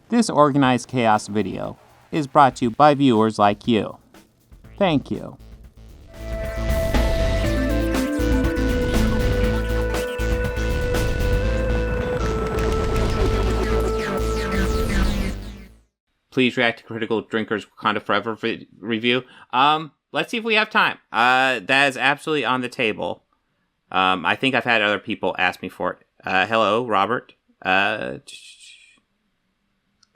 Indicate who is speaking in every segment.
Speaker 1: This organized chaos video is brought to you by viewers like you. Thank you. Please react to Critical Drinkers Wakanda Forever review. Let's see if we have time. That is absolutely on the table. I think I've had other people ask me for it. Hello, Robert.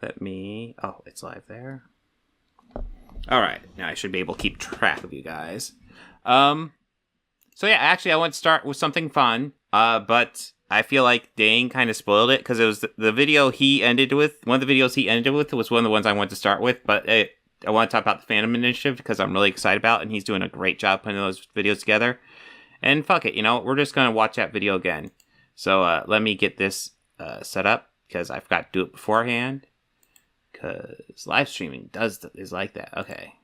Speaker 1: Let me... Oh, it's live there. All right. Now I should be able to keep track of you guys. So yeah, actually I want to start with something fun. But I feel like Dane kind of spoiled it because it was the video he ended with. One of the videos he ended with was one of the ones I wanted to start with. But I want to talk about the Phantom Initiative because I'm really excited about it, and he's doing a great job putting those videos together. And fuck it, we're just going to watch that video again. So let me get this set up because I forgot to do it beforehand. Because live streaming is like that. Okay.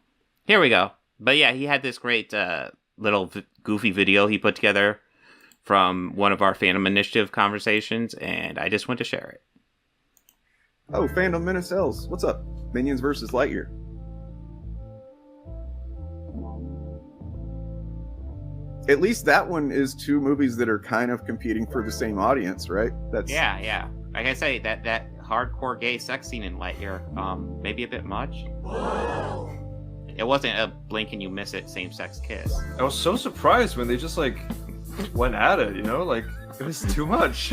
Speaker 1: Here we go. But yeah, he had this great little goofy video he put together from one of our Phantom Initiative conversations, and I just want to share it.
Speaker 2: Oh, Phantom Menace L's. What's up? Minions versus Lightyear. At least that one is two movies that are kind of competing for the same audience, right?
Speaker 1: Yeah. Like I say, that hardcore gay sex scene in Lightyear, maybe a bit much. It wasn't a blink and you miss it same-sex kiss.
Speaker 3: I was so surprised when they just went at it, it was too much.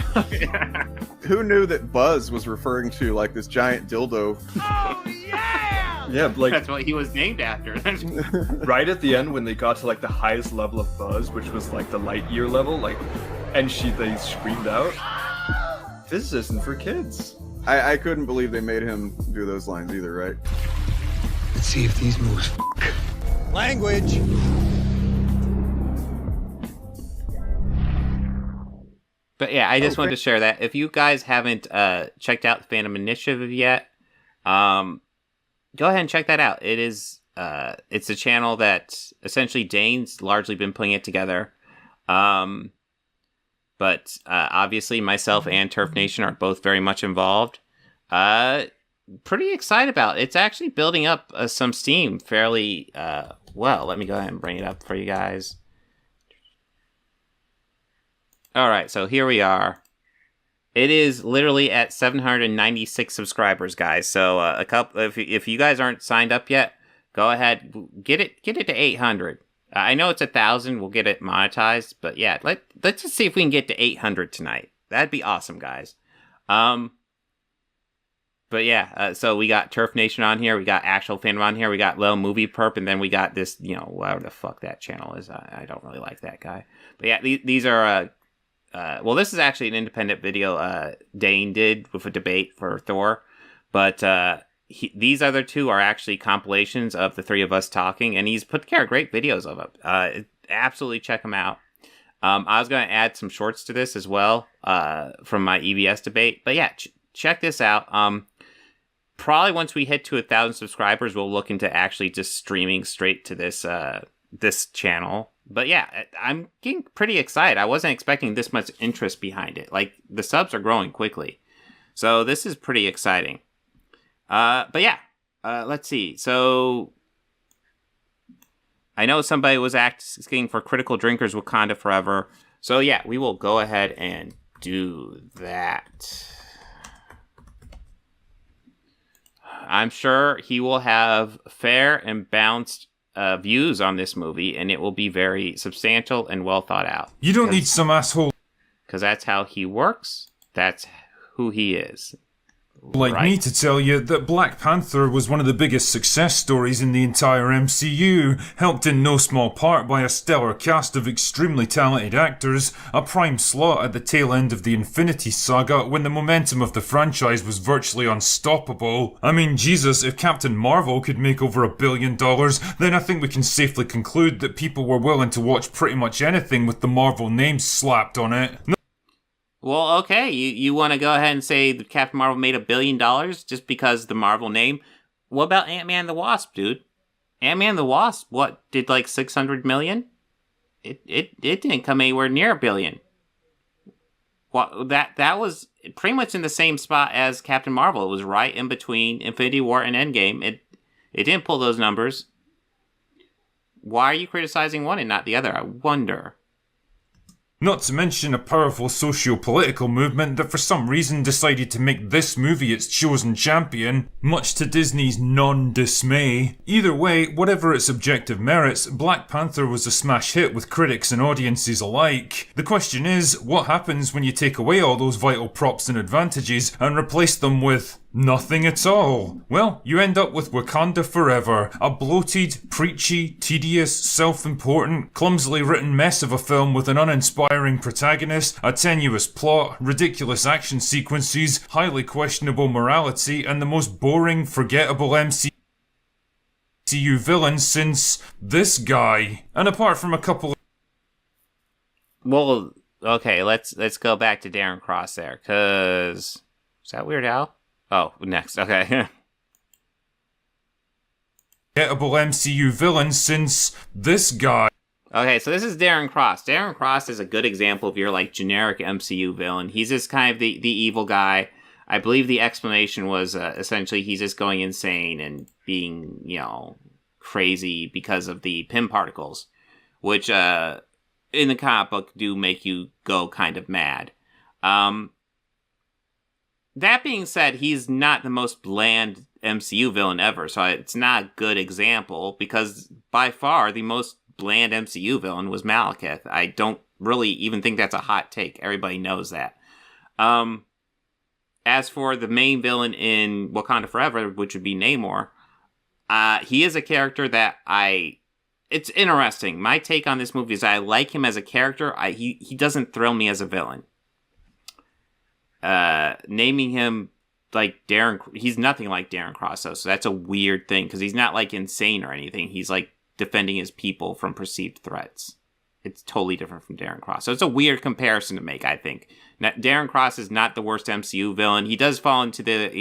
Speaker 2: Who knew that Buzz was referring to this giant dildo?
Speaker 1: Oh yeah!
Speaker 3: Yeah,
Speaker 1: that's what he was named after.
Speaker 3: Right at the end when they got to the highest level of Buzz, which was the Lightyear level, and they screamed out, "This isn't for kids."
Speaker 2: I couldn't believe they made him do those lines either, right?
Speaker 4: Let's see if these moves language.
Speaker 1: But yeah, I just wanted to share that. If you guys haven't checked out the Phantom Initiative yet, go ahead and check that out. It is it's a channel that essentially Dane's largely been putting it together. But obviously myself and Turf Nation are both very much involved. Pretty excited about it. It's actually building up some steam fairly well. Let me go ahead and bring it up for you guys. All right, so here we are. It is literally at 796 subscribers, guys. So a couple, if you guys aren't signed up yet, go ahead, get it to 800. I know it's 1,000. We'll get it monetized, but yeah, let's just see if we can get to 800 tonight. That'd be awesome, guys. But yeah, so we got Turf Nation on here, we got Actual Fandom on here, we got Low Movie Perp, and then we got this, whatever the fuck that channel is. I don't really like that guy. But yeah, these are. Well, this is actually an independent video Dane did with a debate for Thor, but these other two are actually compilations of the three of us talking, and he's put together great videos of it. Absolutely check them out. I was going to add some shorts to this as well from my EVS debate, but yeah, check this out. Probably once we hit to 1,000 subscribers, we'll look into actually just streaming straight to this channel. But yeah, I'm getting pretty excited. I wasn't expecting this much interest behind it. The subs are growing quickly. So this is pretty exciting. But yeah, let's see. So I know somebody was asking for Critical Drinkers Wakanda Forever. So yeah, we will go ahead and do that. I'm sure he will have fair and balanced views on this movie, and it will be very substantial and well thought out.
Speaker 5: You don't need some asshole
Speaker 1: because that's how he works. That's who he is.
Speaker 5: like me to tell you that Black Panther was one of the biggest success stories in the entire MCU, helped in no small part by a stellar cast of extremely talented actors, a prime slot at the tail end of the Infinity Saga when the momentum of the franchise was virtually unstoppable. I mean, Jesus, if Captain Marvel could make over $1 billion, then I think we can safely conclude that people were willing to watch pretty much anything with the Marvel name slapped on it.
Speaker 1: Well, okay, you want to go ahead and say that Captain Marvel made $1 billion just because the Marvel name? What about Ant-Man the Wasp, dude? Ant-Man the Wasp, what, did like 600 million? It didn't come anywhere near $1 billion. Well, that was pretty much in the same spot as Captain Marvel. It was right in between Infinity War and Endgame. It didn't pull those numbers. Why are you criticizing one and not the other? I wonder.
Speaker 5: Not to mention a powerful socio-political movement that for some reason decided to make this movie its chosen champion, much to Disney's non-dismay. Either way, whatever its objective merits, Black Panther was a smash hit with critics and audiences alike. The question is, what happens when you take away all those vital props and advantages and replace them with nothing at all? Well, you end up with Wakanda Forever, a bloated, preachy, tedious, self-important, clumsily written mess of a film with an uninspiring protagonist, a tenuous plot, ridiculous action sequences, highly questionable morality, and the most boring, forgettable MCU villain since this guy. And apart from a couple of...
Speaker 1: Well, okay, let's go back to Darren Cross there, cause is that Weird Al? Oh, next. Okay.
Speaker 5: forgettable MCU villain since this guy.
Speaker 1: Okay, so this is Darren Cross. Darren Cross is a good example of your, like, generic MCU villain. He's just kind of the evil guy. I believe the explanation was essentially he's just going insane and being, crazy because of the Pym particles, which in the comic book do make you go kind of mad. That being said, he's not the most bland MCU villain ever, so it's not a good example, because by far the most bland MCU villain was Malekith. I don't really even think that's a hot take. Everybody knows that. As for the main villain in Wakanda Forever, which would be Namor, he is a character that it's interesting. My take on this movie is I like him as a character. He doesn't thrill me as a villain. Naming him like he's nothing like Darren Cross, though, so that's a weird thing, because he's not like insane or anything. He's like defending his people from perceived threats. It's totally different from Darren Cross. So it's a weird comparison to make, I think. Now, Darren Cross is not the worst MCU villain. He does fall into the,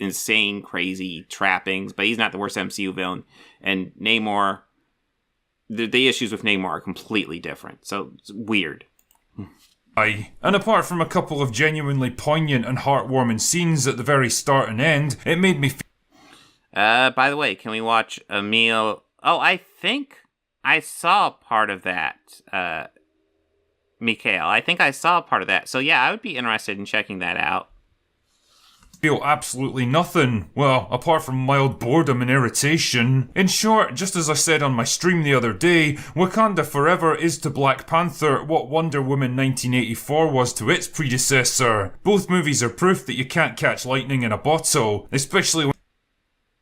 Speaker 1: insane, crazy trappings, but he's not the worst MCU villain. And Namor, the issues with Namor are completely different. So it's weird.
Speaker 5: And apart from a couple of genuinely poignant and heartwarming scenes at the very start and end, it made me feel...
Speaker 1: By the way, can we watch Emil... Oh, I think I saw part of that, Mikhail. I think I saw part of that. So yeah, I would be interested in checking that out.
Speaker 5: Feel absolutely nothing. Well, apart from mild boredom and irritation. In short, just as I said on my stream the other day, Wakanda Forever is to Black Panther what Wonder Woman 1984 was to its predecessor. Both movies are proof that you can't catch lightning in a bottle, especially when...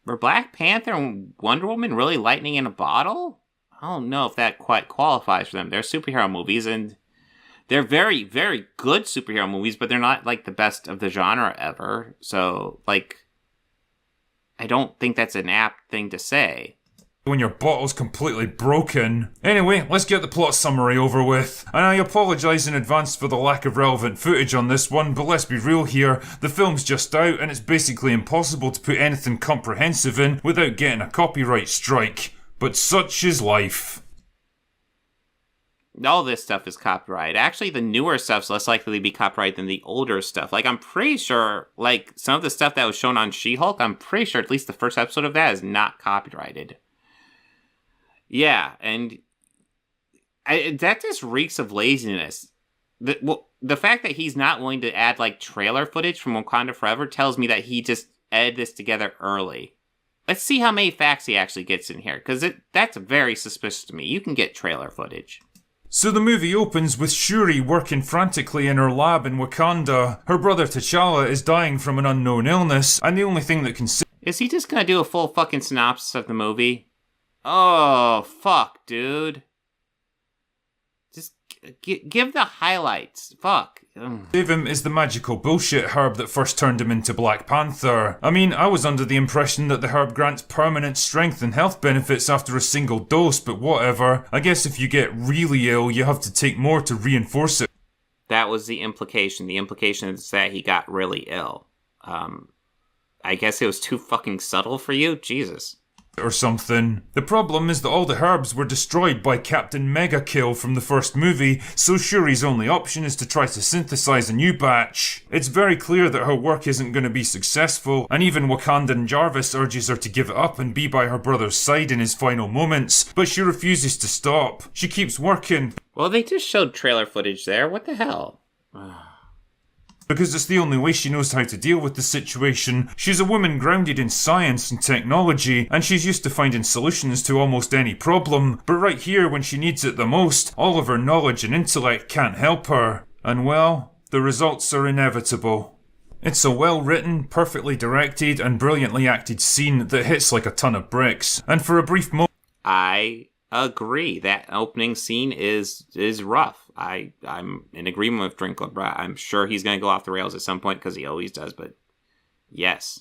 Speaker 1: Were Black Panther and Wonder Woman really lightning in a bottle? I don't know if that quite qualifies for them. They're superhero movies, and they're very, very good superhero movies, but they're not, like, the best of the genre ever. So, like, I don't think that's an apt thing to say.
Speaker 5: When your bottle's completely broken. Anyway, let's get the plot summary over with. And I apologise in advance for the lack of relevant footage on this one, but let's be real here, the film's just out and it's basically impossible to put anything comprehensive in without getting a copyright strike. But such is life.
Speaker 1: All this stuff is copyrighted. Actually, the newer stuff's less likely to be copyrighted than the older stuff. Like, I'm pretty sure, like, some of the stuff that was shown on She-Hulk, I'm pretty sure at least the first episode of that is not copyrighted. Yeah, and that just reeks of laziness. The fact that he's not willing to add, like, trailer footage from Wakanda Forever tells me that he just edited this together early. Let's see how many facts he actually gets in here, because that's very suspicious to me. You can get trailer footage.
Speaker 5: So the movie opens with Shuri working frantically in her lab in Wakanda. Her brother T'Challa is dying from an unknown illness, and the only thing that can save...
Speaker 1: Is he just gonna do a full fucking synopsis of the movie? Oh, fuck, dude. Just give the highlights. Fuck.
Speaker 5: Save him is the magical bullshit herb that first turned him into Black Panther. I mean, I was under the impression that the herb grants permanent strength and health benefits after a single dose, but whatever. I guess if you get really ill, you have to take more to reinforce it.
Speaker 1: That was the implication. The implication is that he got really ill. I guess it was too fucking subtle for you? Jesus.
Speaker 5: or something. The problem is that all the herbs were destroyed by Captain Mega Kill from the first movie, so Shuri's only option is to try to synthesize a new batch. It's very clear that her work isn't going to be successful, and even Wakandan Jarvis urges her to give it up and be by her brother's side in his final moments, but she refuses to stop. She keeps working.
Speaker 1: Well, they just showed trailer footage there. What the hell?
Speaker 5: Because it's the only way she knows how to deal with the situation. She's a woman grounded in science and technology, and she's used to finding solutions to almost any problem. But right here, when she needs it the most, all of her knowledge and intellect can't help her. And well, the results are inevitable. It's a well-written, perfectly directed, and brilliantly acted scene that hits like a ton of bricks. And for a brief moment...
Speaker 1: I agree. That opening scene is rough. I'm in agreement with Drinkler, bro. I'm sure he's going to go off the rails at some point because he always does, but yes.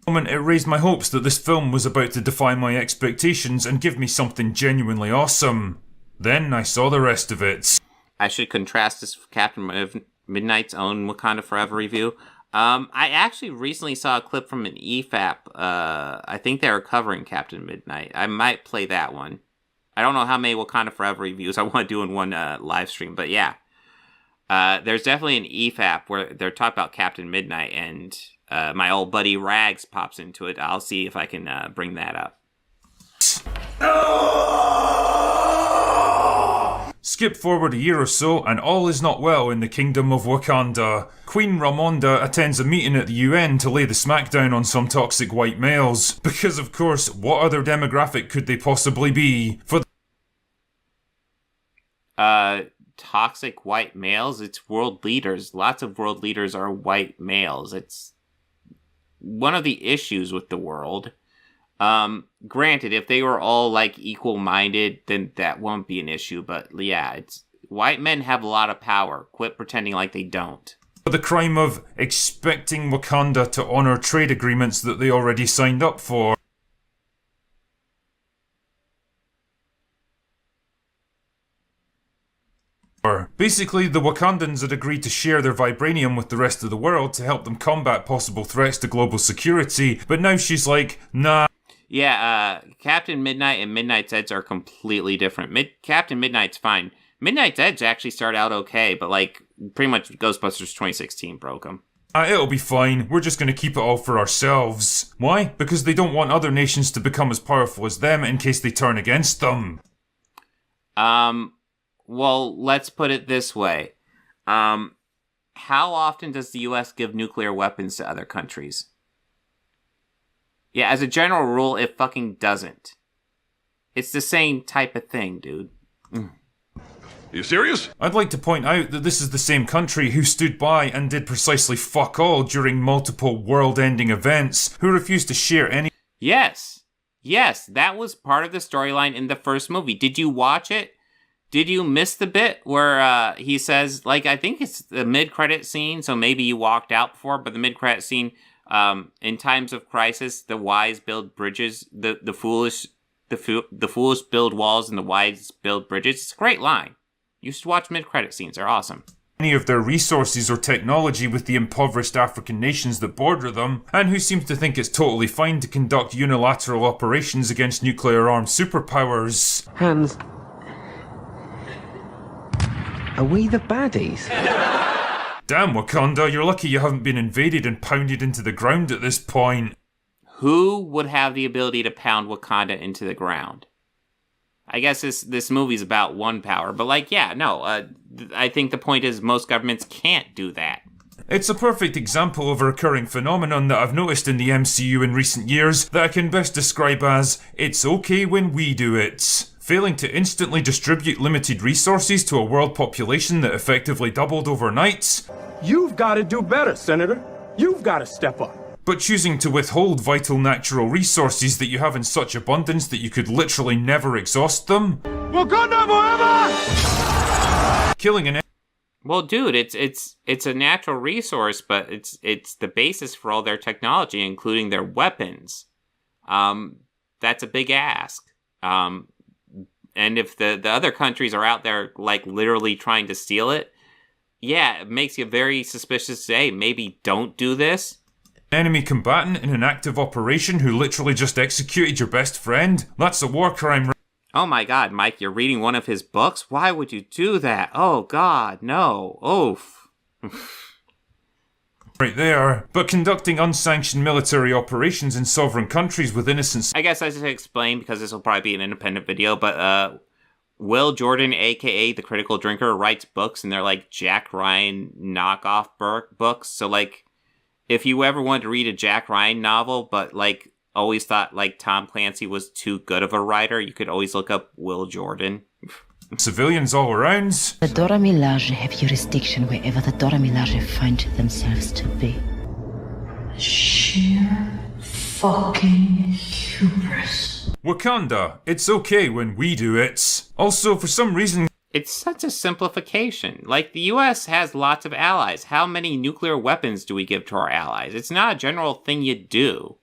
Speaker 5: It raised my hopes that this film was about to defy my expectations and give me something genuinely awesome. Then I saw the rest of it.
Speaker 1: I should contrast this with Captain Midnight's own Wakanda Forever review. I actually recently saw a clip from an EFAP. I think they were covering Captain Midnight. I might play that one. I don't know how many Wakanda Forever reviews I want to do in one live stream, but yeah. There's definitely an EFAP where they're talking about Captain Midnight, and my old buddy Rags pops into it. I'll see if I can bring that up.
Speaker 5: Skip forward a year or so, and all is not well in the Kingdom of Wakanda. Queen Ramonda attends a meeting at the UN to lay the smackdown on some toxic white males. Because, of course, what other demographic could they possibly be?
Speaker 1: Toxic white males? It's world leaders. Lots of world leaders are white males. It's one of the issues with the world. Granted, if they were all like equal-minded, then that won't be an issue. But yeah, it's white men have a lot of power. Quit pretending like they don't.
Speaker 5: For the crime of expecting Wakanda to honor trade agreements that they already signed up for. Basically, the Wakandans had agreed to share their vibranium with the rest of the world to help them combat possible threats to global security, but now she's like, nah.
Speaker 1: Yeah, Captain Midnight and Midnight's Edge are completely different. Captain Midnight's fine. Midnight's Edge actually started out okay, but like, pretty much Ghostbusters 2016 broke them.
Speaker 5: It'll be fine. We're just gonna keep it all for ourselves. Why? Because they don't want other nations to become as powerful as them in case they turn against them.
Speaker 1: Well, let's put it this way. How often does the US give nuclear weapons to other countries? Yeah, as a general rule, it fucking doesn't. It's the same type of thing, dude.
Speaker 6: You serious?
Speaker 5: I'd like to point out that this is the same country who stood by and did precisely fuck all during multiple world-ending events, who refused to share any...
Speaker 1: Yes, that was part of the storyline in the first movie. Did you watch it? Did you miss the bit where he says, like, I think it's the mid-credit scene, so maybe you walked out before, but the mid-credit scene, in times of crisis, the wise build bridges, the foolish build walls, and the wise build bridges. It's a great line. You should watch mid-credit scenes, they're awesome.
Speaker 5: Any of their resources or technology with the impoverished African nations that border them, and who seem to think it's totally fine to conduct unilateral operations against nuclear-armed superpowers.
Speaker 7: Hans, are we the baddies?
Speaker 5: Damn, Wakanda, you're lucky you haven't been invaded and pounded into the ground at this point.
Speaker 1: Who would have the ability to pound Wakanda into the ground? I guess this movie's about one power, but like, yeah, no, I think the point is most governments can't do that.
Speaker 5: It's a perfect example of a recurring phenomenon that I've noticed in the MCU in recent years that I can best describe as, it's okay when we do it. Failing to instantly distribute limited resources to a world population that effectively doubled overnight.
Speaker 8: You've got to do better, Senator. You've got to step up.
Speaker 5: But choosing to withhold vital natural resources that you have in such abundance that you could literally never exhaust them.
Speaker 8: Wakanda Forever!
Speaker 5: Killing an...
Speaker 1: Well, dude, it's a natural resource, but it's the basis for all their technology, including their weapons. That's a big ask. And if the other countries are out there, like, literally trying to steal it, yeah, it makes you very suspicious to say, maybe don't do this.
Speaker 5: enemy combatant in an active operation who literally just executed your best friend? That's a war crime.
Speaker 1: Oh my god, Mike, you're reading one of his books? Why would you do that? Oh god, no. Oof.
Speaker 5: Right there. But conducting unsanctioned military operations in sovereign countries with innocent...
Speaker 1: I guess I should explain, because this will probably be an independent video, but Will Jordan, aka The Critical Drinker, writes books, and they're like Jack Ryan knockoff books. So like, if you ever wanted to read a Jack Ryan novel, but like always thought like Tom Clancy was too good of a writer, you could always look up Will Jordan.
Speaker 5: Civilians all around.
Speaker 9: The Dora Milaje have jurisdiction wherever the Dora Milaje find themselves to be.
Speaker 10: Sheer fucking hubris.
Speaker 5: Wakanda, it's okay when we do it. Also, for some reason...
Speaker 1: It's such a simplification. Like, the US has lots of allies. How many nuclear weapons do we give to our allies? It's not a general thing you do.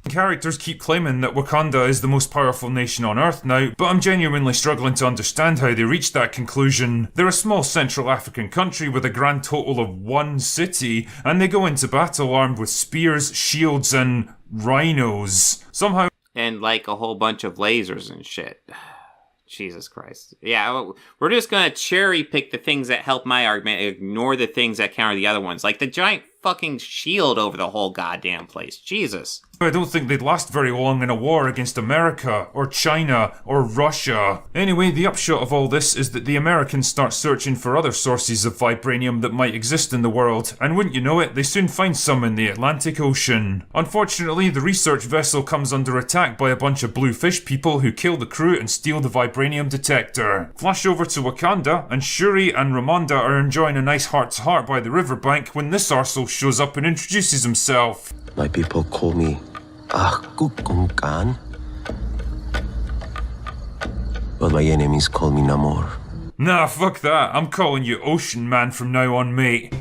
Speaker 5: Characters keep claiming that Wakanda is the most powerful nation on Earth now, but I'm genuinely struggling to understand how they reached that conclusion. They're a small Central African country with a grand total of 1 city, and they go into battle armed with spears, shields, and rhinos. Somehow...
Speaker 1: And like a whole bunch of lasers and shit. Jesus Christ. Yeah, we're just gonna cherry pick the things that help my argument, ignore the things that counter the other ones. Like the giant fucking shield over the whole goddamn place. Jesus.
Speaker 5: I don't think they'd last very long in a war against America, or China, or Russia. Anyway, the upshot of all this is that the Americans start searching for other sources of vibranium that might exist in the world, and wouldn't you know it, they soon find some in the Atlantic Ocean. Unfortunately, the research vessel comes under attack by a bunch of blue fish people who kill the crew and steal the vibranium detector. Flash over to Wakanda, and Shuri and Ramonda are enjoying a nice heart-to-heart by the riverbank when this arsehole shows up and introduces himself.
Speaker 11: My people call me Khan, but my enemies call me Namor.
Speaker 5: Nah, fuck that. I'm calling you Ocean Man from now on, mate.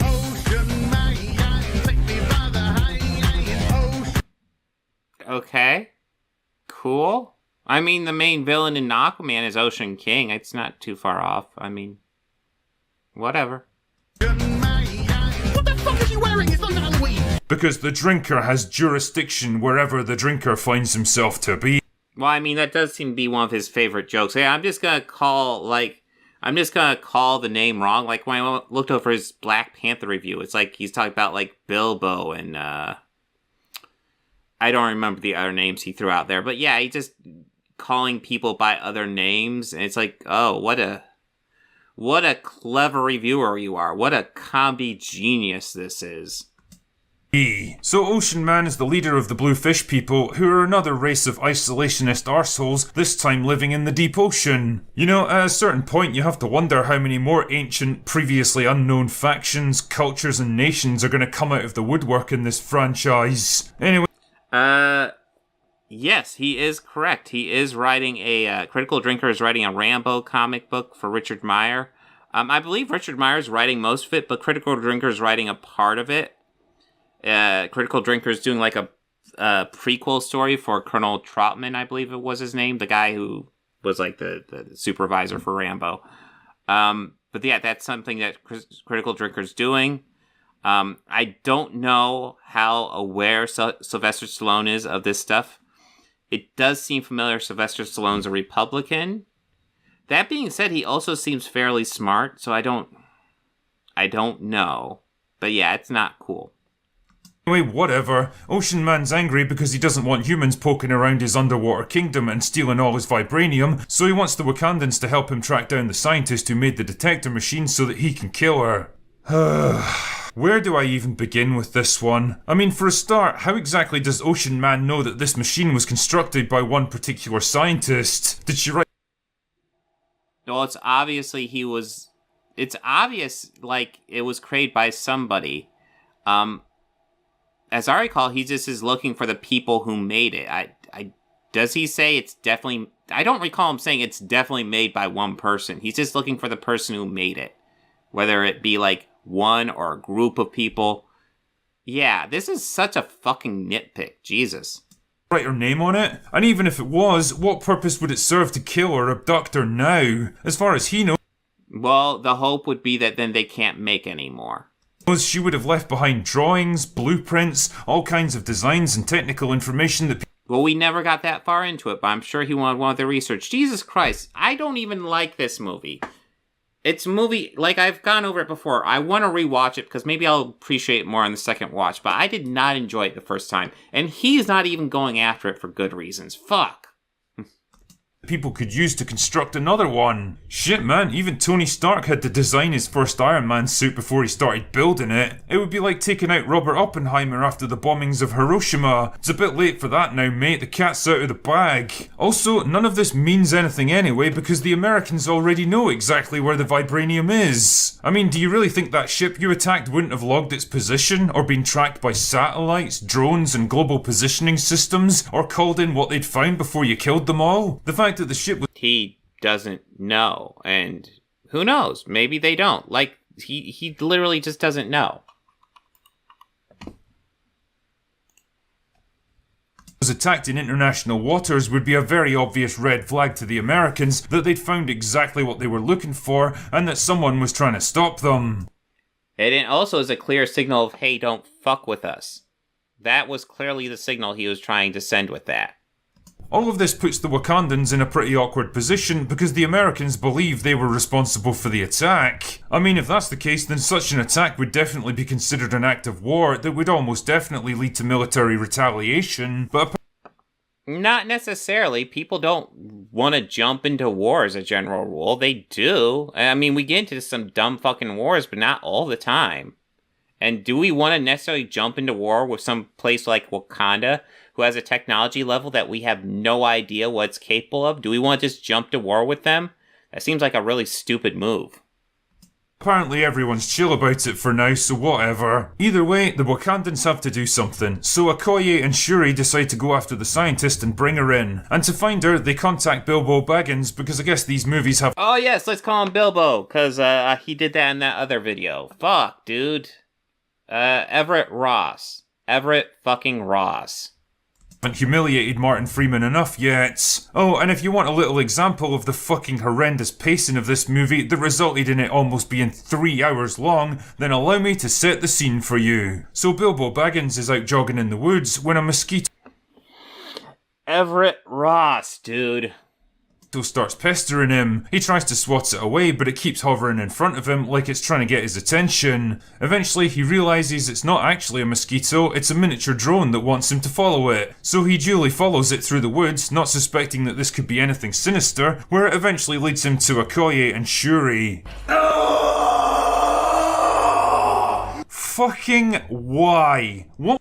Speaker 1: Okay. Cool. I mean, the main villain in Aquaman is Ocean King. It's not too far off. I mean, whatever.
Speaker 10: What the fuck is he wearing? It's not Halloween.
Speaker 5: Because the drinker has jurisdiction wherever the drinker finds himself to be.
Speaker 1: Well, I mean, that does seem to be one of his favorite jokes. Yeah, I'm just gonna call the name wrong. Like, when I looked over his Black Panther review, it's like he's talking about, like, Bilbo and, I don't remember the other names he threw out there. But yeah, he just calling people by other names, and it's like, oh, what a clever reviewer you are. What a comedy genius this is.
Speaker 5: So Ocean Man is the leader of the Blue Fish people, who are another race of isolationist arseholes, this time living in the deep ocean. You know, at a certain point you have to wonder how many more ancient, previously unknown factions, cultures and nations are going to come out of the woodwork in this franchise. Anyway...
Speaker 1: Yes, he is correct. He is writing Critical Drinker is writing a Rambo comic book for Richard Meyer. I believe Richard Meyer is writing most of it, but Critical Drinker is writing a part of it. Critical Drinker is doing like a prequel story for Colonel Trautman, I believe it was his name, the guy who was like the supervisor for Rambo. But yeah, that's something that Critical Drinker is doing. I don't know how aware Sylvester Stallone is of this stuff. It does seem familiar. Sylvester Stallone's a Republican. That being said, he also seems fairly smart, so I don't know. But yeah, it's not cool.
Speaker 5: Anyway, whatever. Ocean Man's angry because he doesn't want humans poking around his underwater kingdom and stealing all his vibranium, so he wants the Wakandans to help him track down the scientist who made the detector machine so that he can kill her. Where do I even begin with this one? I mean, for a start, how exactly does Ocean Man know that this machine was constructed by one particular scientist? Did she write...
Speaker 1: Well, it's obvious, like, it was created by somebody. As I recall, he just is looking for the people who made it. Does he say it's definitely... I don't recall him saying it's definitely made by one person. He's just looking for the person who made it. Whether it be, like, one or a group of people. Yeah, this is such a fucking nitpick. Jesus.
Speaker 5: Write her name on it? And even if it was, what purpose would it serve to kill or abduct her now? As far as he knows...
Speaker 1: Well, the hope would be that then they can't make any more.
Speaker 5: She would have left behind drawings, blueprints, all kinds of designs and technical information that
Speaker 1: Well, we never got that far into it, but I'm sure he wanted the research. Jesus Christ, I don't even like this movie. It's a movie, like, I've gone over it before. I want to rewatch it because maybe I'll appreciate it more on the second watch, but I did not enjoy it the first time. And he's not even going after it for good reasons. Fuck.
Speaker 5: people could use to construct another one. Shit, man, even Tony Stark had to design his first Iron Man suit before he started building it. It would be like taking out Robert Oppenheimer after the bombings of Hiroshima. It's a bit late for that now, mate. The cat's out of the bag. Also, none of this means anything anyway because the Americans already know exactly where the vibranium is. I mean, do you really think that ship you attacked wouldn't have logged its position, or been tracked by satellites, drones, and global positioning systems, or called in what they'd found before you killed them all? The fact that the ship was...
Speaker 1: He doesn't know, and who knows? Maybe they don't. Like, he literally just doesn't know.
Speaker 5: Was attacked in international waters would be a very obvious red flag to the Americans that they'd found exactly what they were looking for and that someone was trying to stop them.
Speaker 1: It also is a clear signal of, hey, don't fuck with us. That was clearly the signal he was trying to send with that.
Speaker 5: All of this puts the Wakandans in a pretty awkward position because the Americans believe they were responsible for the attack. I mean, if that's the case, then such an attack would definitely be considered an act of war that would almost definitely lead to military retaliation, but...
Speaker 1: Not necessarily. People don't want to jump into war as a general rule. They do. I mean, we get into some dumb fucking wars, but not all the time. And do we want to necessarily jump into war with some place like Wakanda, who has a technology level that we have no idea what it's capable of? Do we want to just jump to war with them? That seems like a really stupid move.
Speaker 5: Apparently everyone's chill about it for now, so whatever. Either way, the Wakandans have to do something, so Okoye and Shuri decide to go after the scientist and bring her in. And to find her, they contact Bilbo Baggins, because I guess these movies have...
Speaker 1: Oh yes, let's call him Bilbo, because he did that in that other video. Fuck, dude. Everett Ross. Everett fucking Ross.
Speaker 5: Haven't humiliated Martin Freeman enough yet. Oh, and if you want a little example of the fucking horrendous pacing of this movie that resulted in it almost being 3 hours long, then allow me to set the scene for you. So Bilbo Baggins is out jogging in the woods when a mosquito
Speaker 1: Everett Ross, dude.
Speaker 5: starts pestering him. He tries to swat it away, but it keeps hovering in front of him like it's trying to get his attention. Eventually, he realizes it's not actually a mosquito, it's a miniature drone that wants him to follow it. So he duly follows it through the woods, not suspecting that this could be anything sinister, where it eventually leads him to Okoye and Shuri. Fucking why? What?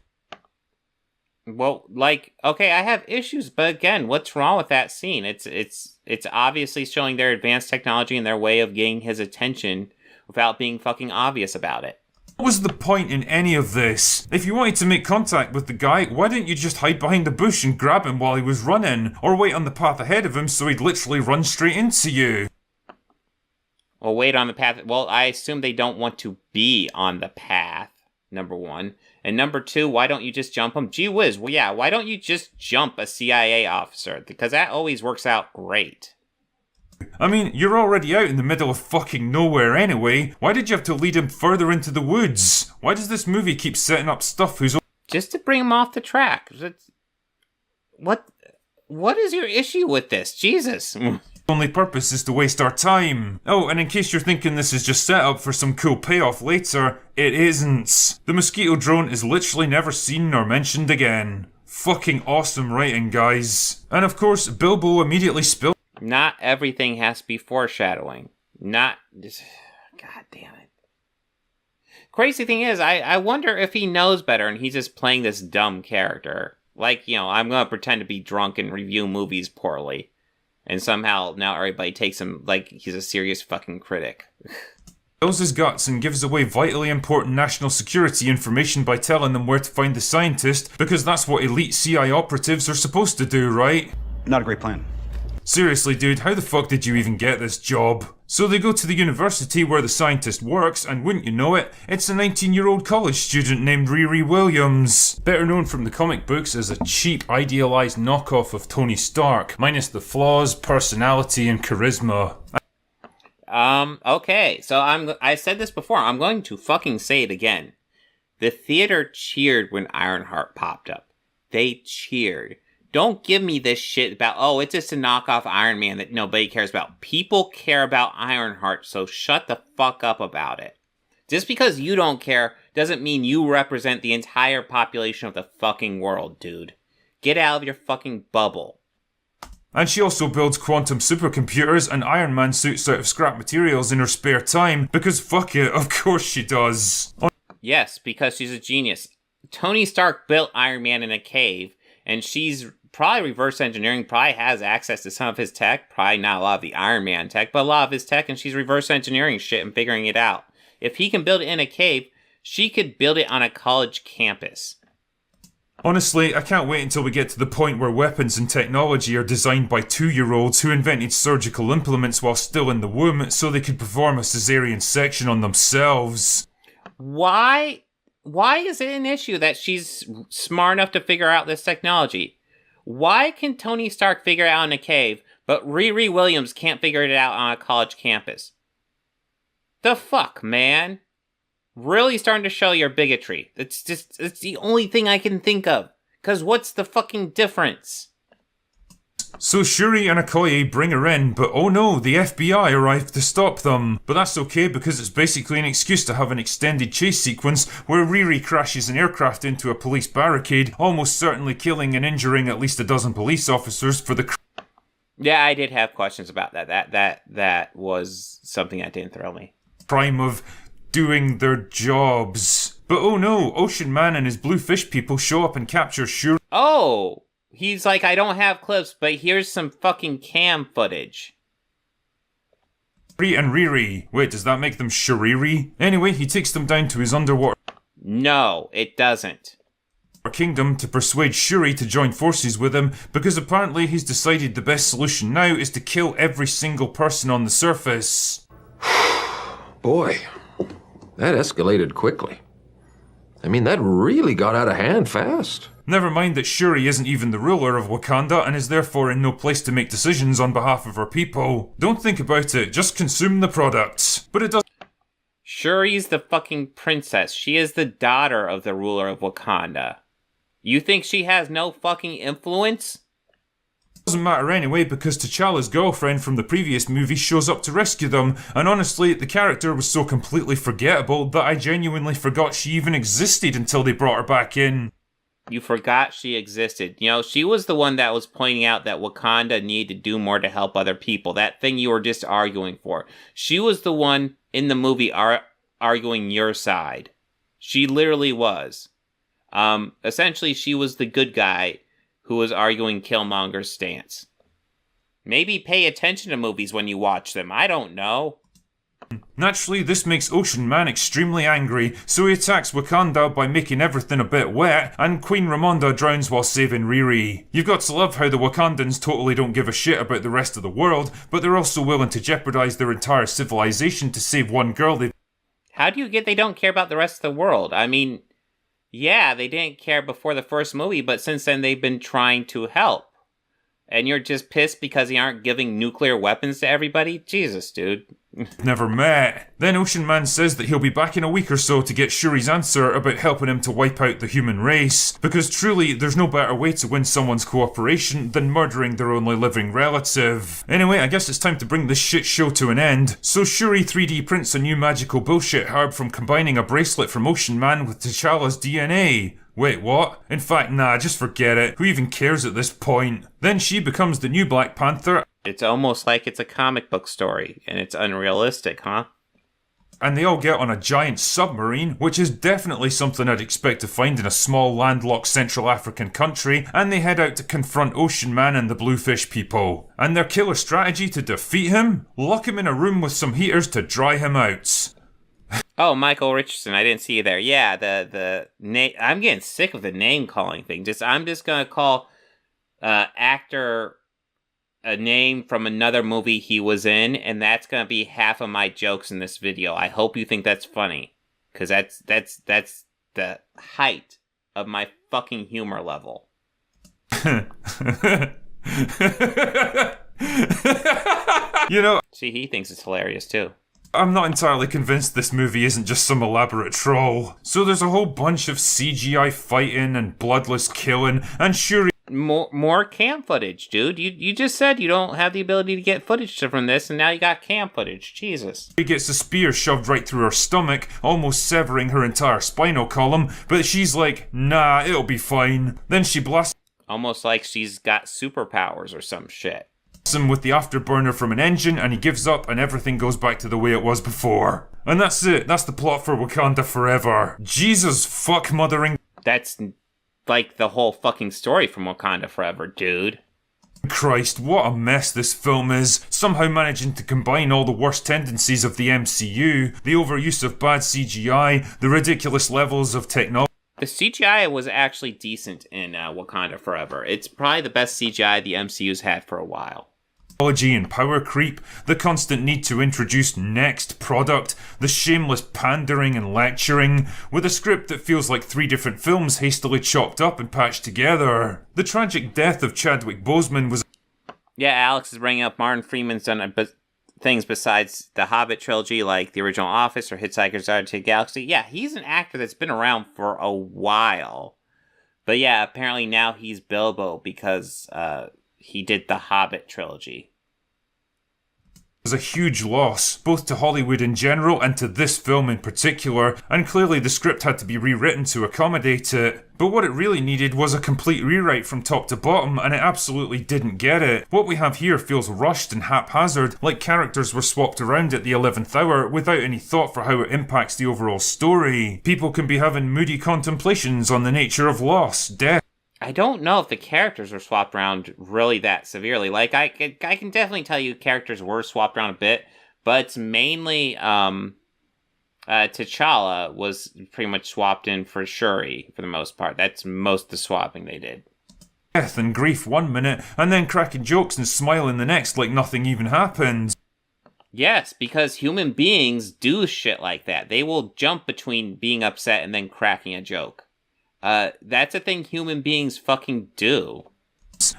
Speaker 1: Well, like, okay, I have issues, but again, what's wrong with that scene? It's obviously showing their advanced technology and their way of getting his attention without being fucking obvious about it.
Speaker 5: What was the point in any of this? If you wanted to make contact with the guy, why didn't you just hide behind the bush and grab him while he was running? Or wait on the path ahead of him so he'd literally run straight into you?
Speaker 1: Well, wait on the path. Well, I assume they don't want to be on the path, number one. And number two, why don't you just jump him? Gee whiz, well, yeah, why don't you just jump a CIA officer? Because that always works out great.
Speaker 5: I mean, you're already out in the middle of fucking nowhere anyway. Why did you have to lead him further into the woods? Why does this movie keep setting up stuff who's...
Speaker 1: Just to bring him off the track. What is your issue with this? Jesus.
Speaker 5: Only purpose is to waste our time. Oh, and in case you're thinking this is just set up for some cool payoff later, it isn't. The mosquito drone is literally never seen nor mentioned again. Fucking awesome writing, guys. And of course, Bilbo immediately spilled...
Speaker 1: Not everything has to be foreshadowing. God damn it. Crazy thing is, I wonder if he knows better and he's just playing this dumb character. Like, you know, I'm gonna pretend to be drunk and review movies poorly. And somehow now everybody takes him like he's a serious fucking critic.
Speaker 5: Spills his guts and gives away vitally important national security information by telling them where to find the scientist, because that's what elite CIA operatives are supposed to do, right?
Speaker 12: Not a great plan.
Speaker 5: Seriously, dude, how the fuck did you even get this job? So they go to the university where the scientist works, and wouldn't you know it, it's a 19-year-old college student named Riri Williams. Better known from the comic books as a cheap, idealized knockoff of Tony Stark, minus the flaws, personality, and charisma.
Speaker 1: Okay, so I said this before. I'm going to fucking say it again. The theater cheered when Ironheart popped up. They cheered. Don't give me this shit about, oh, it's just a knockoff Iron Man that nobody cares about. People care about Ironheart, so shut the fuck up about it. Just because you don't care doesn't mean you represent the entire population of the fucking world, dude. Get out of your fucking bubble.
Speaker 5: And she also builds quantum supercomputers and Iron Man suits out of scrap materials in her spare time, because fuck it, of course she does.
Speaker 1: Yes, because she's a genius. Tony Stark built Iron Man in a cave, and she's probably reverse engineering, probably has access to some of his tech, probably not a lot of the Iron Man tech, but a lot of his tech, and she's reverse engineering shit and figuring it out. If he can build it in a cave, she could build it on a college campus.
Speaker 5: Honestly, I can't wait until we get to the point where weapons and technology are designed by 2-year-olds who invented surgical implements while still in the womb so they could perform a cesarean section on themselves.
Speaker 1: Why is it an issue that she's smart enough to figure out this technology? Why can Tony Stark figure it out in a cave, but Riri Williams can't figure it out on a college campus? The fuck, man? Really starting to show your bigotry. It's the only thing I can think of. Cause what's the fucking difference?
Speaker 5: So Shuri and Okoye bring her in, but oh no, the FBI arrive to stop them. But that's okay because it's basically an excuse to have an extended chase sequence where Riri crashes an aircraft into a police barricade, almost certainly killing and injuring at least a dozen police officers for the
Speaker 1: Yeah, I did have questions about that. That was something that didn't thrill me.
Speaker 5: Crime of doing their jobs. But oh no, Ocean Man and his blue fish people show up and capture Shuri.
Speaker 1: Oh! He's like, I don't have clips, but here's some fucking cam footage.
Speaker 5: And Riri. Wait, does that make them Shuriri? Anyway, he takes them down to his underwater
Speaker 1: No, it doesn't.
Speaker 5: kingdom to persuade Shuri to join forces with him, because apparently he's decided the best solution now is to kill every single person on the surface.
Speaker 11: Boy, that escalated quickly. I mean, that really got out of hand fast.
Speaker 5: Never mind that Shuri isn't even the ruler of Wakanda and is therefore in no place to make decisions on behalf of her people. Don't think about it, just consume the product. But it does.
Speaker 1: Shuri's the fucking princess. She is the daughter of the ruler of Wakanda. You think she has no fucking influence?
Speaker 5: Doesn't matter anyway because T'Challa's girlfriend from the previous movie shows up to rescue them, and honestly, the character was so completely forgettable that I genuinely forgot she even existed until they brought her back in.
Speaker 1: You forgot she existed. You know, she was the one that was pointing out that Wakanda needed to do more to help other people. That thing you were just arguing for. She was the one in the movie arguing your side. She literally was. Essentially, she was the good guy who was arguing Killmonger's stance. Maybe pay attention to movies when you watch them. I don't know.
Speaker 5: Naturally, this makes Ocean Man extremely angry, so he attacks Wakanda by making everything a bit wet, and Queen Ramonda drowns while saving Riri. You've got to love how the Wakandans totally don't give a shit about the rest of the world, but they're also willing to jeopardize their entire civilization to save one girl they've...
Speaker 1: How do you get they don't care about the rest of the world? I mean, yeah, they didn't care before the first movie, but since then they've been trying to help. And you're just pissed because they aren't giving nuclear weapons to everybody? Jesus, dude.
Speaker 5: Never met. Then Ocean Man says that he'll be back in a week or so to get Shuri's answer about helping him to wipe out the human race, because truly, there's no better way to win someone's cooperation than murdering their only living relative. Anyway, I guess it's time to bring this shit show to an end. So Shuri 3D prints a new magical bullshit herb from combining a bracelet from Ocean Man with T'Challa's DNA. Wait, what? In fact, nah, just forget it. Who even cares at this point? Then she becomes the new Black Panther.
Speaker 1: It's almost like it's a comic book story, and it's unrealistic, huh?
Speaker 5: And they all get on a giant submarine, which is definitely something I'd expect to find in a small landlocked Central African country, and they head out to confront Ocean Man and the Bluefish people. And their killer strategy to defeat him? Lock him in a room with some heaters to dry him out.
Speaker 1: Oh, Michael Richardson, I didn't see you there. Yeah, the name. I'm getting sick of the name calling thing. I'm just gonna call actor a name from another movie he was in, and that's gonna be half of my jokes in this video. I hope you think that's funny, because that's the height of my fucking humor level.
Speaker 5: You know,
Speaker 1: See, he thinks it's hilarious too.
Speaker 5: I'm not entirely convinced this movie isn't just some elaborate troll. So there's a whole bunch of CGI fighting and bloodless killing, and Shuri
Speaker 1: More cam footage, dude. You just said you don't have the ability to get footage from this, and now you got cam footage. Jesus.
Speaker 5: gets a spear shoved right through her stomach, almost severing her entire spinal column, but she's like, nah, it'll be fine. Then she blasts
Speaker 1: Almost like she's got superpowers or some shit.
Speaker 5: him with the afterburner from an engine, and he gives up, and everything goes back to the way it was before. And that's it. That's the plot for Wakanda Forever. Jesus fuck mothering
Speaker 1: That's like the whole fucking story from Wakanda Forever, dude.
Speaker 5: Christ, what a mess this film is. Somehow managing to combine all the worst tendencies of the MCU, the overuse of bad CGI, the ridiculous levels of technology.
Speaker 1: The CGI was actually decent in Wakanda Forever. It's probably the best CGI the MCU's had for a while.
Speaker 5: And power creep, the constant need to introduce next product, the shameless pandering and lecturing, with a script that feels like 3 different films hastily chopped up and patched together. The tragic death of Chadwick Boseman was...
Speaker 1: Yeah, Alex is bringing up Martin Freeman's done things besides the Hobbit trilogy, like the original Office or Hitchhiker's Guide to the Galaxy. Yeah, he's an actor that's been around for a while. But yeah, apparently now he's Bilbo because he did the Hobbit trilogy.
Speaker 5: was a huge loss, both to Hollywood in general and to this film in particular, and clearly the script had to be rewritten to accommodate it. But what it really needed was a complete rewrite from top to bottom, and it absolutely didn't get it. What we have here feels rushed and haphazard, like characters were swapped around at the 11th hour without any thought for how it impacts the overall story. People can be having moody contemplations on the nature of loss, death.
Speaker 1: I don't know if the characters were swapped around really that severely. Like, I can definitely tell you characters were swapped around a bit, but it's mainly, T'Challa was pretty much swapped in for Shuri, for the most part. That's most of the swapping they did.
Speaker 5: Death and grief one minute, and then cracking jokes and smiling the next like nothing even happened.
Speaker 1: Yes, because human beings do shit like that. They will jump between being upset and then cracking a joke. That's a thing human beings fucking do.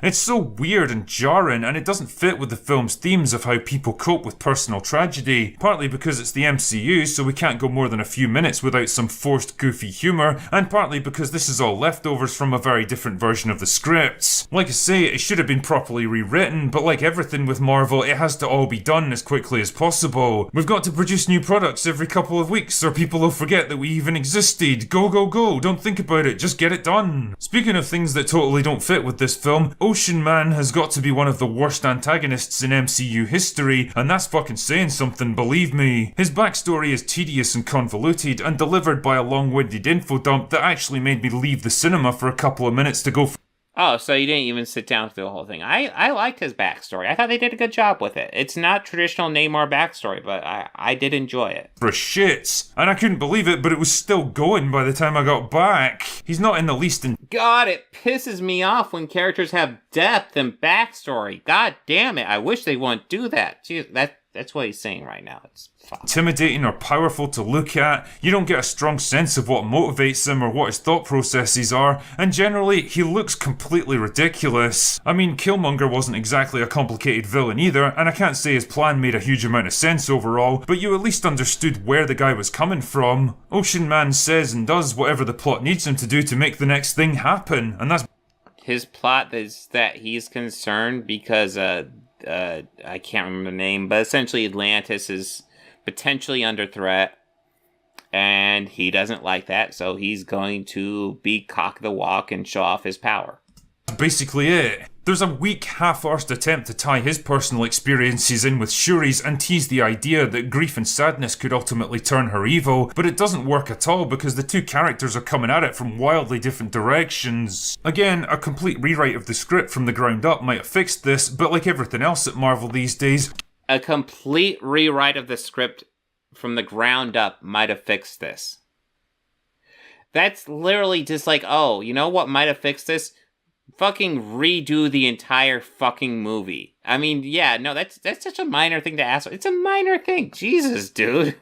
Speaker 5: It's so weird and jarring, and it doesn't fit with the film's themes of how people cope with personal tragedy, partly because it's the MCU, so we can't go more than a few minutes without some forced goofy humour, and partly because this is all leftovers from a very different version of the scripts. Like I say, it should have been properly rewritten, but like everything with Marvel, it has to all be done as quickly as possible. We've got to produce new products every couple of weeks, or people will forget that we even existed. Go, go, go, don't think about it, just get it done. Speaking of things that totally don't fit with this film, Ocean Man has got to be one of the worst antagonists in MCU history, and that's fucking saying something, believe me. His backstory is tedious and convoluted, and delivered by a long-winded info dump that actually made me leave the cinema for a couple of minutes to go
Speaker 1: Oh, so you didn't even sit down through the whole thing. I liked his backstory. I thought they did a good job with it. It's not traditional Namor backstory, but I did enjoy it.
Speaker 5: for shits. And I couldn't believe it, but it was still going by the time I got back. He's not in the least in
Speaker 1: God, it pisses me off when characters have depth and backstory. God damn it, I wish they wouldn't do that. Jeez, that's what he's saying right now. It's fun.
Speaker 5: intimidating or powerful to look at. You don't get a strong sense of what motivates him or what his thought processes are, and generally, he looks completely ridiculous. I mean, Killmonger wasn't exactly a complicated villain either, and I can't say his plan made a huge amount of sense overall, but you at least understood where the guy was coming from. Ocean Man says and does whatever the plot needs him to do to make the next thing happen, and that's
Speaker 1: His plot is that he's concerned because, I can't remember the name, but essentially Atlantis is potentially under threat, and he doesn't like that, so he's going to be cock the walk and show off his power.
Speaker 5: basically it. There's a weak, half-arsed attempt to tie his personal experiences in with Shuri's and tease the idea that grief and sadness could ultimately turn her evil, but it doesn't work at all because the two characters are coming at it from wildly different directions. Again, a complete rewrite of the script from the ground up might have fixed this, but like everything else at Marvel these days,
Speaker 1: A complete rewrite of the script from the ground up might have fixed this. That's literally just like, oh, you know what might have fixed this? Fucking redo the entire fucking movie. I mean, yeah, no, that's such a minor thing to ask. It's a minor thing. Jesus, dude.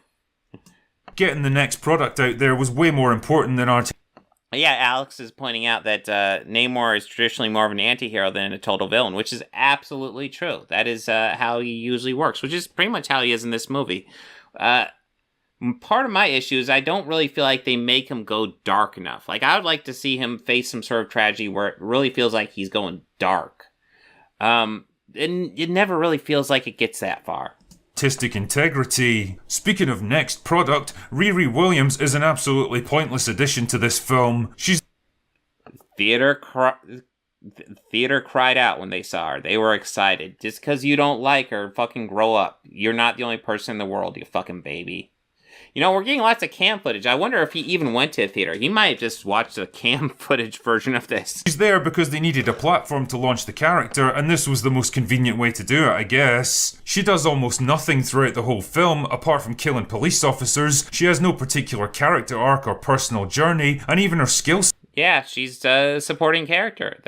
Speaker 5: getting the next product out there was way more important than
Speaker 1: Yeah, Alex is pointing out that Namor is traditionally more of an anti-hero than a total villain, which is absolutely true. That is how he usually works, which is pretty much how he is in this movie. Part of my issue is I don't really feel like they make him go dark enough. Like, I would like to see him face some sort of tragedy where it really feels like he's going dark. And it never really feels like it gets that far.
Speaker 5: Artistic integrity. Speaking of next product, Riri Williams is an absolutely pointless addition to this film. She's
Speaker 1: Theater cried out when they saw her. They were excited. Just because you don't like her, fucking grow up. You're not the only person in the world, you fucking baby. You know, we're getting lots of cam footage. I wonder if he even went to a theater. He might have just watched a cam footage version of this.
Speaker 5: She's there because they needed a platform to launch the character, and this was the most convenient way to do it, I guess. She does almost nothing throughout the whole film, apart from killing police officers. She has no particular character arc or personal journey, and even her skills.
Speaker 1: Yeah, she's a supporting character.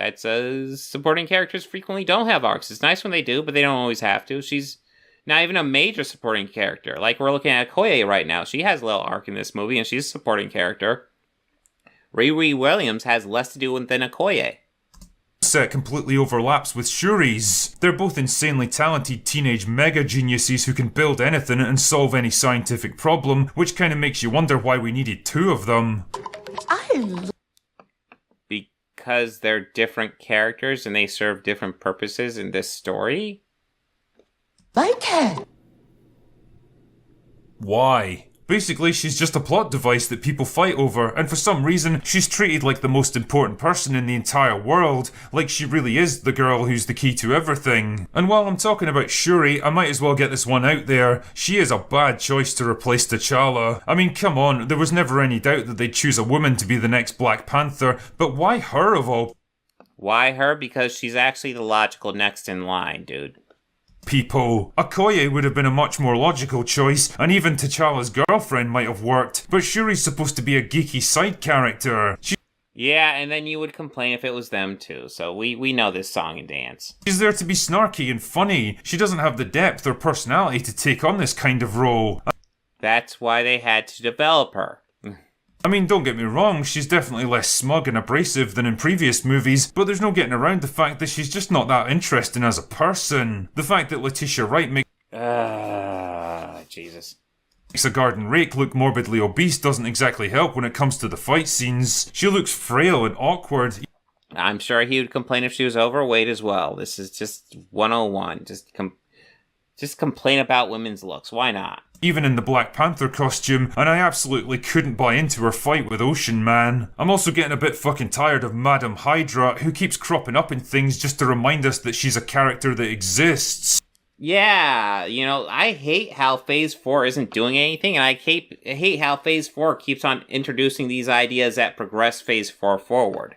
Speaker 1: Supporting characters frequently don't have arcs. It's nice when they do, but they don't always have to. She's not even a major supporting character. Like, we're looking at Okoye right now. She has a little arc in this movie, and she's a supporting character. Riri Williams has less to do with than Okoye.
Speaker 5: Set completely overlaps with Shuri's. They're both insanely talented teenage mega geniuses who can build anything and solve any scientific problem, which kind of makes you wonder why we needed two of them.
Speaker 1: Because they're different characters and they serve different purposes in this story?
Speaker 10: They can.
Speaker 5: Why? Basically, she's just a plot device that people fight over, and for some reason, she's treated like the most important person in the entire world, like she really is the girl who's the key to everything. And while I'm talking about Shuri, I might as well get this one out there. She is a bad choice to replace T'Challa. I mean, come on, there was never any doubt that they'd choose a woman to be the next Black Panther, but why her of all
Speaker 1: Why her? Because she's actually the logical next in line, dude.
Speaker 5: people? Okoye would have been a much more logical choice, and even T'Challa's girlfriend might have worked, but Shuri's supposed to be a geeky side character.
Speaker 1: Yeah, and then you would complain if it was them too, so we know this song and dance.
Speaker 5: She's there to be snarky and funny. She doesn't have the depth or personality to take on this kind of role.
Speaker 1: That's why they had to develop her.
Speaker 5: I mean, don't get me wrong, she's definitely less smug and abrasive than in previous movies, but there's no getting around the fact that she's just not that interesting as a person. The fact that Letitia Wright makes
Speaker 1: Jesus.
Speaker 5: a garden rake look morbidly obese doesn't exactly help when it comes to the fight scenes. She looks frail and awkward.
Speaker 1: I'm sure he would complain if she was overweight as well. This is just 101. Just complain about women's looks. Why not?
Speaker 5: Even in the Black Panther costume, and I absolutely couldn't buy into her fight with Ocean Man. I'm also getting a bit fucking tired of Madam Hydra, who keeps cropping up in things just to remind us that she's a character that exists.
Speaker 1: Yeah, you know, I hate how Phase 4 isn't doing anything, and I hate how Phase 4 keeps on introducing these ideas that progress Phase 4 forward.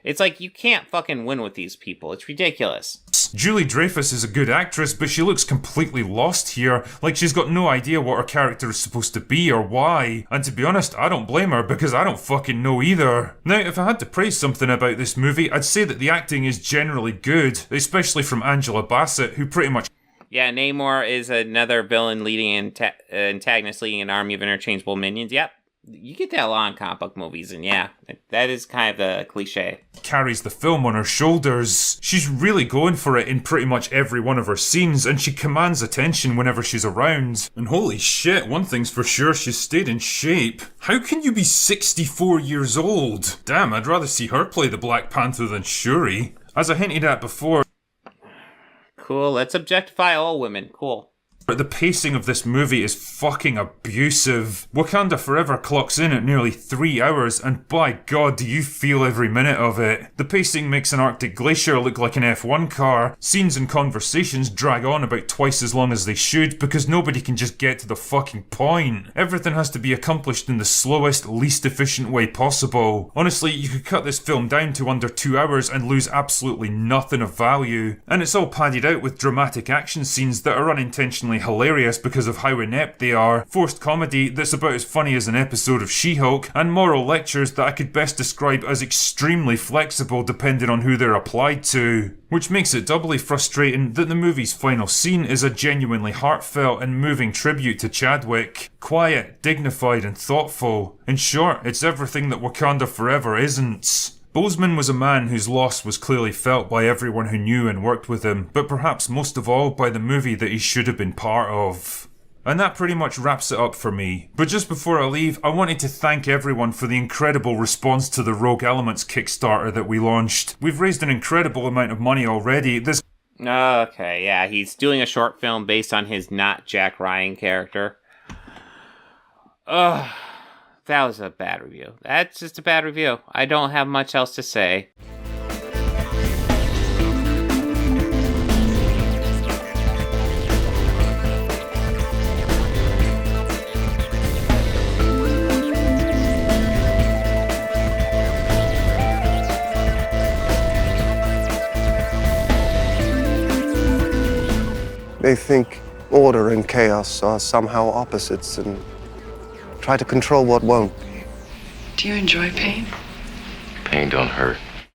Speaker 1: It's like, you can't fucking win with these people. It's ridiculous.
Speaker 5: Julie Dreyfus is a good actress, but she looks completely lost here, like she's got no idea what her character is supposed to be or why. And to be honest, I don't blame her, because I don't fucking know either. Now, if I had to praise something about this movie, I'd say that the acting is generally good, especially from Angela Bassett, who pretty much...
Speaker 1: Yeah, Namor is another villain leading antagonist leading an army of interchangeable minions. Yep. You get that a lot in comic book movies, and yeah, that is kind of the cliche.
Speaker 5: Carries the film on her shoulders. She's really going for it in pretty much every one of her scenes, and she commands attention whenever she's around. And holy shit, one thing's for sure, she's stayed in shape. How can you be 64 years old? Damn, I'd rather see her play the Black Panther than Shuri. As I hinted at before...
Speaker 1: Cool, let's objectify all women. Cool.
Speaker 5: But the pacing of this movie is fucking abusive. Wakanda Forever clocks in at nearly 3 hours, and by God do you feel every minute of it. The pacing makes an Arctic glacier look like an F1 car. Scenes and conversations drag on about twice as long as they should, because nobody can just get to the fucking point. Everything has to be accomplished in the slowest, least efficient way possible. Honestly, you could cut this film down to under 2 hours and lose absolutely nothing of value. And it's all padded out with dramatic action scenes that are unintentionally extremely hilarious because of how inept they are, forced comedy that's about as funny as an episode of She-Hulk, and moral lectures that I could best describe as extremely flexible depending on who they're applied to. Which makes it doubly frustrating that the movie's final scene is a genuinely heartfelt and moving tribute to Chadwick. Quiet, dignified and thoughtful. In short, it's everything that Wakanda Forever isn't. Boseman was a man whose loss was clearly felt by everyone who knew and worked with him, but perhaps most of all by the movie that he should have been part of. And that pretty much wraps it up for me. But just before I leave, I wanted to thank everyone for the incredible response to the Rogue Elements Kickstarter that we launched. We've raised an incredible amount of money already.
Speaker 1: Okay, yeah, he's doing a short film based on his not Jack Ryan character. Ugh. That was a bad review. That's just a bad review. I don't have much else to say.
Speaker 12: They think order and chaos are somehow opposites and try to control what won't be.
Speaker 13: Do you enjoy pain?
Speaker 11: Pain don't hurt.